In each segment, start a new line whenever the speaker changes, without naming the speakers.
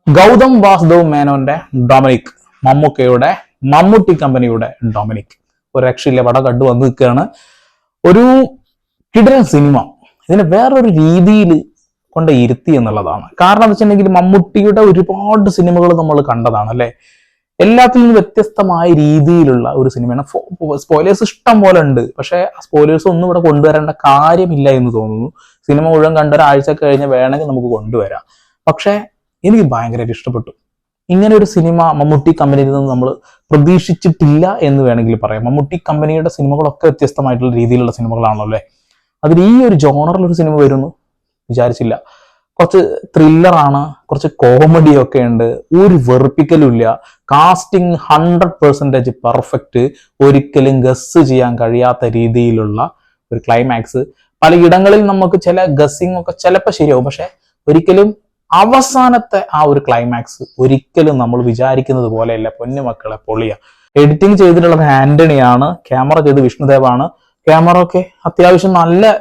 ഗൗതം വാസുദേവ് മേനോന്റെ ഡൊമിനിക്, മമ്മൂക്കയുടെ മമ്മൂട്ടി കമ്പനിയുടെ ഡൊമിനിക് ഒരു രക്ഷയില്ല, പടം കണ്ടു വന്ന് നിൽക്കുകയാണ്. ഒരു കിടിലൻ സിനിമ. ഇതിനെ വേറൊരു രീതിയിൽ കൊണ്ട് ഇരുത്തി എന്നുള്ളതാണ്. കാരണം എന്ന് വെച്ചിട്ടുണ്ടെങ്കിൽ മമ്മൂട്ടിയുടെ ഒരുപാട് സിനിമകൾ നമ്മൾ കണ്ടതാണ് അല്ലെ. എല്ലാത്തിൽ നിന്നും വ്യത്യസ്തമായ രീതിയിലുള്ള ഒരു സിനിമയാണ്. സ്പോയിലേഴ്സ് ഇഷ്ടം പോലെ ഉണ്ട്, പക്ഷെ സ്പോയിലേഴ്സ് ഒന്നും ഇവിടെ കൊണ്ടുവരേണ്ട കാര്യമില്ല എന്ന് തോന്നുന്നു. സിനിമ മുഴുവൻ കണ്ട ഒരാഴ്ച കഴിഞ്ഞ് വേണമെങ്കിൽ നമുക്ക് കൊണ്ടുവരാം. പക്ഷെ എനിക്ക് ഭയങ്കരമായിട്ട് ഇഷ്ടപ്പെട്ടു. ഇങ്ങനെ ഒരു സിനിമ മമ്മൂട്ടി കമ്പനിയിൽ നിന്ന് നമ്മൾ പ്രതീക്ഷിച്ചിട്ടില്ല എന്ന് വേണമെങ്കിൽ പറയാം. മമ്മൂട്ടി കമ്പനിയുടെ സിനിമകളൊക്കെ വ്യത്യസ്തമായിട്ടുള്ള രീതിയിലുള്ള സിനിമകളാണല്ലോ അല്ലെ. അതിൽ ഈ ഒരു ജോണറിൽ ഒരു സിനിമ വരുന്നു വിചാരിച്ചില്ല. കുറച്ച് ത്രില്ലറാണ്, കുറച്ച് കോമഡി ഒക്കെ ഉണ്ട്, ഒരു വെറുപ്പിക്കലും ഇല്ല. കാസ്റ്റിംഗ് 100% പെർഫെക്റ്റ്, ഒരിക്കലും ഗസ് ചെയ്യാൻ കഴിയാത്ത രീതിയിലുള്ള ഒരു ക്ലൈമാക്സ്. പലയിടങ്ങളിൽ നമുക്ക് ചില ഗസ്സിങ് ഒക്കെ ചിലപ്പോൾ ശരിയാവും, പക്ഷെ ഒരിക്കലും അവസാനത്തെ ആ ഒരു ക്ലൈമാക്സ് ഒരിക്കലും നമ്മൾ വിചാരിക്കുന്നത് പോലെയല്ല. പൊന്നുമക്കളെ പൊളിയ. എഡിറ്റിംഗ് ചെയ്തിട്ടുള്ളത് ആന്റണിയാണ്, ക്യാമറ ചെയ്ത് വിഷ്ണുദേവാണ്. ക്യാമറ ഒക്കെ അത്യാവശ്യം നല്ല,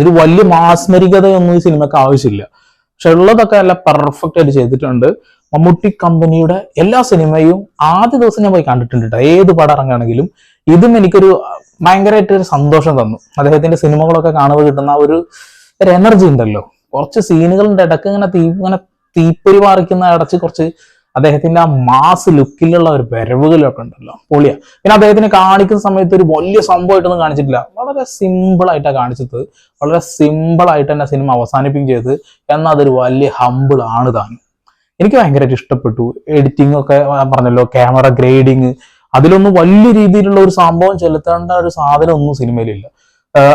ഒരു വലിയ മാസ്മരികതയൊന്നും ഈ സിനിമക്ക് ആവശ്യമില്ല, പക്ഷെ ഉള്ളതൊക്കെ നല്ല പെർഫെക്റ്റ് ആയിട്ട് ചെയ്തിട്ടുണ്ട്. മമ്മൂട്ടി കമ്പനിയുടെ എല്ലാ സിനിമയും ആദ്യ ദിവസം ഞാൻ പോയി കണ്ടിട്ടുണ്ട്. ഏത് പടം ഇറങ്ങുകയാണെങ്കിലും ഇതും എനിക്കൊരു ഭയങ്കരമായിട്ട് ഒരു സന്തോഷം തന്നു. അദ്ദേഹത്തിന്റെ സിനിമകളൊക്കെ കാണുമ്പോൾ കിട്ടുന്ന ഒരു എനർജി ഉണ്ടല്ലോ. കുറച്ച് സീനുകളുടെ ഇടക്ക് ഇങ്ങനെ തീപ്പൊരി മാറിക്കുന്ന അടച്ച് കുറച്ച് അദ്ദേഹത്തിന്റെ ആ മാസ് ലുക്കിലുള്ള ഒരു വരവുകളൊക്കെ ഉണ്ടല്ലോ, പൊളിയ. പിന്നെ അദ്ദേഹത്തിനെ കാണിക്കുന്ന സമയത്ത് ഒരു വലിയ സംഭവമായിട്ടൊന്നും കാണിച്ചിട്ടില്ല. വളരെ സിമ്പിൾ ആയിട്ടാണ് കാണിച്ചത്. വളരെ സിമ്പിൾ ആയിട്ട് തന്നെ സിനിമ അവസാനിപ്പിക്കുകയും ചെയ്ത്. എന്നാൽ അതൊരു വലിയ ഹമ്പിൾ ആണ് താൻ. എനിക്ക് ഭയങ്കരമായിട്ട് ഇഷ്ടപ്പെട്ടു. എഡിറ്റിംഗ് ഒക്കെ പറഞ്ഞല്ലോ, ക്യാമറ ഗ്രേഡിങ്, അതിലൊന്നും വലിയ രീതിയിലുള്ള ഒരു സംഭവം ചെലുത്തേണ്ട ഒരു സാധനം ഒന്നും സിനിമയിലില്ല.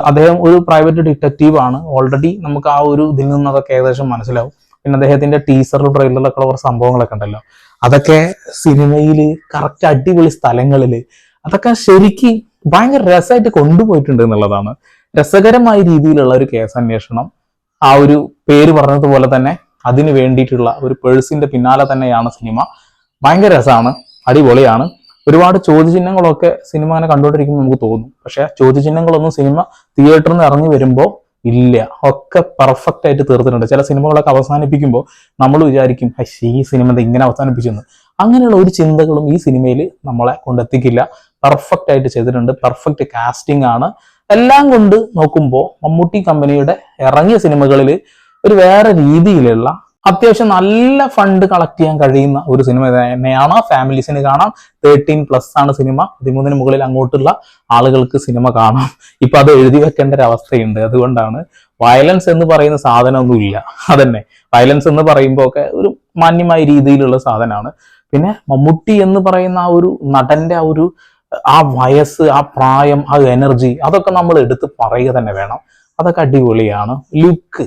അദ്ദേഹം ഒരു പ്രൈവറ്റ് ഡിറ്റക്റ്റീവ് ആണ്. ഓൾറെഡി നമുക്ക് ആ ഒരു ഇതിൽ നിന്നതൊക്കെ ഏകദേശം മനസ്സിലാവും. പിന്നെ അദ്ദേഹത്തിന്റെ ടീസർ ട്രെയിലറിലൊക്കെ കുറച്ച് സംഭവങ്ങളൊക്കെ ഉണ്ടല്ലോ, അതൊക്കെ സിനിമയിൽ കറക്റ്റ് അടിപൊളി സ്ഥലങ്ങളില് അതൊക്കെ ശരിക്കും ഭയങ്കര രസമായിട്ട് കൊണ്ടുപോയിട്ടുണ്ട് എന്നുള്ളതാണ്. രസകരമായ രീതിയിലുള്ള ഒരു കേസ് അന്വേഷണം. ആ ഒരു പേര് പറഞ്ഞതുപോലെ തന്നെ അതിന് വേണ്ടിയിട്ടുള്ള ഒരു പേഴ്സിന്റെ പിന്നാലെ തന്നെയാണ് സിനിമ. ഭയങ്കര രസമാണ്, അടിപൊളിയാണ്. ഒരുപാട് ചോദ്യചിഹ്നങ്ങളൊക്കെ സിനിമ അങ്ങനെ കണ്ടുകൊണ്ടിരിക്കുമ്പോൾ നമുക്ക് തോന്നും, പക്ഷെ ചോദ്യചിഹ്നങ്ങളൊന്നും സിനിമ തിയേറ്ററിൽ നിന്ന് ഇറങ്ങി വരുമ്പോൾ ഇല്ല. ഒക്കെ പെർഫെക്റ്റ് ആയിട്ട് തീർത്തിട്ടുണ്ട്. ചില സിനിമകളൊക്കെ അവസാനിപ്പിക്കുമ്പോൾ നമ്മൾ വിചാരിക്കും ഈ സിനിമ ഇങ്ങനെ അവസാനിപ്പിച്ചെന്ന്. അങ്ങനെയുള്ള ഒരു ചിന്തകളും ഈ സിനിമയിൽ നമ്മളെ കൊണ്ടെത്തിക്കില്ല. പെർഫെക്റ്റ് ആയിട്ട് ചെയ്തിട്ടുണ്ട്. പെർഫെക്റ്റ് കാസ്റ്റിംഗ് ആണ്. എല്ലാം കൊണ്ട് നോക്കുമ്പോൾ മമ്മൂട്ടി കമ്പനിയുടെ ഇറങ്ങിയ സിനിമകളിൽ ഒരു വേറെ രീതിയിലുള്ള അത്യാവശ്യം നല്ല ഫണ്ട് കളക്ട് ചെയ്യാൻ കഴിയുന്ന ഒരു സിനിമ തന്നെയാണ്. ഫാമിലീസിന് കാണാം. 13+ ആണ് സിനിമ. 13 മുകളിൽ അങ്ങോട്ടുള്ള ആളുകൾക്ക് സിനിമ കാണാം. ഇപ്പൊ അത് എഴുതി വെക്കേണ്ട ഒരു അവസ്ഥയുണ്ട്. അതുകൊണ്ടാണ് വയലൻസ് എന്ന് പറയുന്ന സാധനമൊന്നും ഇല്ല. അതന്നെ, വയലൻസ് എന്ന് പറയുമ്പോൾ ഒക്കെ ഒരു മാന്യമായ രീതിയിലുള്ള സാധനമാണ്. പിന്നെ മമ്മൂട്ടി എന്ന് പറയുന്ന ആ ഒരു നടന്റെ ആ വയസ്സ്, ആ പ്രായം, ആ എനർജി, അതൊക്കെ നമ്മൾ എടുത്ത് പറയുക തന്നെ വേണം. അതൊക്കെ അടിപൊളിയാണ്. ലുക്ക്,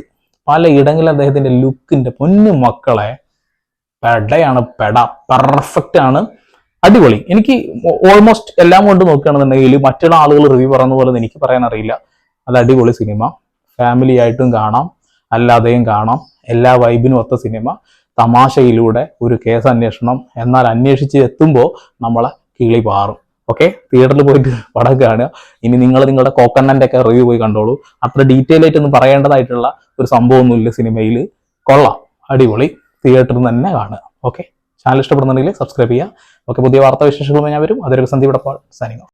പലയിടങ്ങളിൽ അദ്ദേഹത്തിന്റെ ലുക്കിന്റെ പൊന്നു മക്കളെ പെടയാണ്. പെർഫെക്റ്റ് ആണ്, അടിപൊളി. എനിക്ക് ഓൾമോസ്റ്റ് എല്ലാം കൊണ്ട് നോക്കുകയാണെന്നുണ്ടെങ്കിൽ മറ്റുള്ള ആളുകൾ റിവ്യൂ പറയുന്ന പോലെ എനിക്ക് പറയാൻ അറിയില്ല. അത് അടിപൊളി സിനിമ. ഫാമിലി ആയിട്ടും കാണാം, അല്ലാതെയും കാണാം. എല്ലാ വൈബിനും ഒത്ത സിനിമ. തമാശയിലൂടെ ഒരു കേസ് അന്വേഷണം, എന്നാൽ അന്വേഷിച്ച് എത്തുമ്പോൾ നമ്മളെ കിളി പാറും. ഓക്കെ, തിയേറ്ററിൽ പോയിട്ട് പടം കാണുക. ഇനി നിങ്ങളുടെ കോക്കണ്ണന്റെ ഒക്കെ റിവ്യൂ പോയി കണ്ടോളൂ. അത്ര ഡീറ്റെയിൽ ആയിട്ടൊന്നും പറയേണ്ടതായിട്ടുള്ള ഒരു സംഭവമൊന്നുമില്ല സിനിമയിൽ. കൊള്ളാം, അടിപൊളി. തിയേറ്ററിൽ തന്നെ കാണുക. ഓക്കെ, ചാനൽ ഇഷ്ടപ്പെടുന്നുണ്ടെങ്കിൽ സബ്സ്ക്രൈബ് ചെയ്യുക. ഓക്കെ, പുതിയ വാർത്താ വിശേഷങ്ങളുമായി ഞാൻ വരും. അതൊരു സന്ദീപ് ഇടപ്പാൾ സൈനിങ് ഓഫ്.